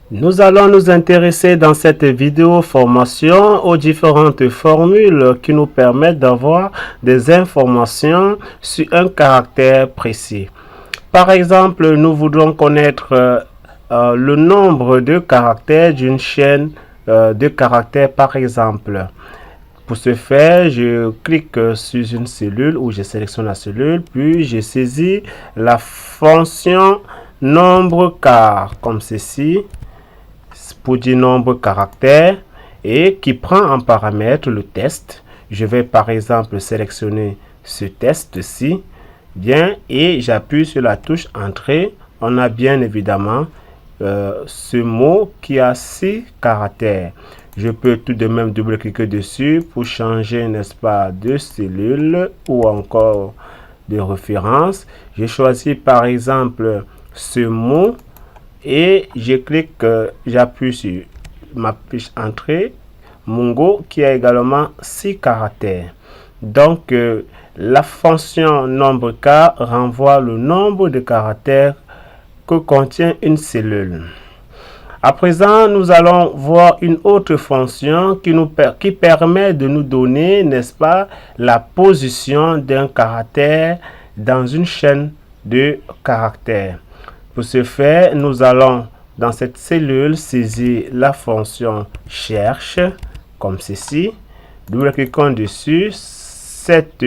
Nous allons nous intéresser dans cette vidéo formation aux différentes formules qui nous permettent d'avoir des informations sur un caractère précis. Par exemple, nous voudrons connaître le nombre de caractères d'une chaîne de caractères par exemple. Pour ce faire, je clique sur une cellule où je sélectionne la cellule, puis je saisis la fonction nombre car comme ceci pour dire nombre caractères et qui prend en paramètre le test. Je vais par exemple sélectionner ce test-ci, bien, et j'appuie sur la touche entrée. On a bien évidemment ce mot qui a 6 caractères. Je peux tout de même double-cliquer dessus pour changer, n'est-ce pas, de cellule ou encore de référence. Je choisis par exemple ce mot et je clique, j'appuie sur ma fiche entrée, Mongo, qui a également 6 caractères. Donc, la fonction nombre car renvoie le nombre de caractères que contient une cellule. À présent, nous allons voir une autre fonction qui permet de nous donner, n'est-ce pas, la position d'un caractère dans une chaîne de caractères. Pour ce faire, nous allons dans cette cellule saisir la fonction cherche, comme ceci. Double-cliquons dessus. Cette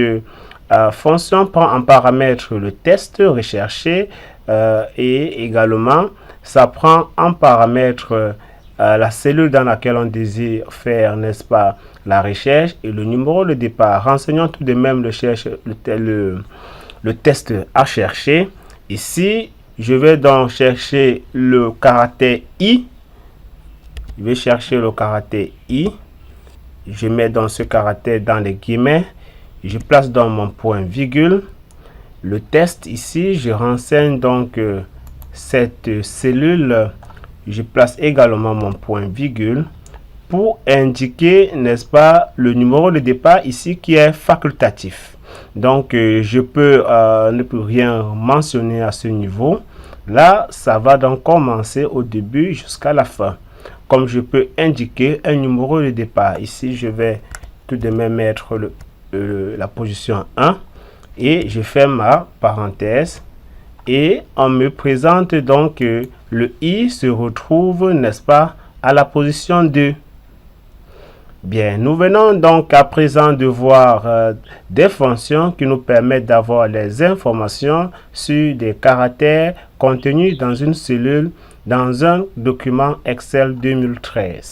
fonction prend en paramètre le test recherché et également ça prend en paramètre la cellule dans laquelle on désire faire, n'est-ce pas, la recherche et le numéro de départ. Renseignons tout de même le test à chercher. Ici, je vais donc chercher le caractère I. Je vais chercher le caractère I. Je mets donc ce caractère dans les guillemets. Je place donc mon point virgule. Le test ici, je renseigne donc cette cellule. Je place également mon point virgule pour indiquer, n'est-ce pas, le numéro de départ ici qui est facultatif. Donc, je peux ne plus rien mentionner à ce niveau. Là, ça va donc commencer au début jusqu'à la fin. Comme je peux indiquer un numéro de départ. Ici, je vais tout de même mettre la position 1 et je ferme ma parenthèse. Et on me présente donc le I se retrouve, n'est-ce pas, à la position 2. Bien, nous venons donc à présent de voir des fonctions qui nous permettent d'avoir les informations sur des caractères contenus dans une cellule dans un document Excel 2013.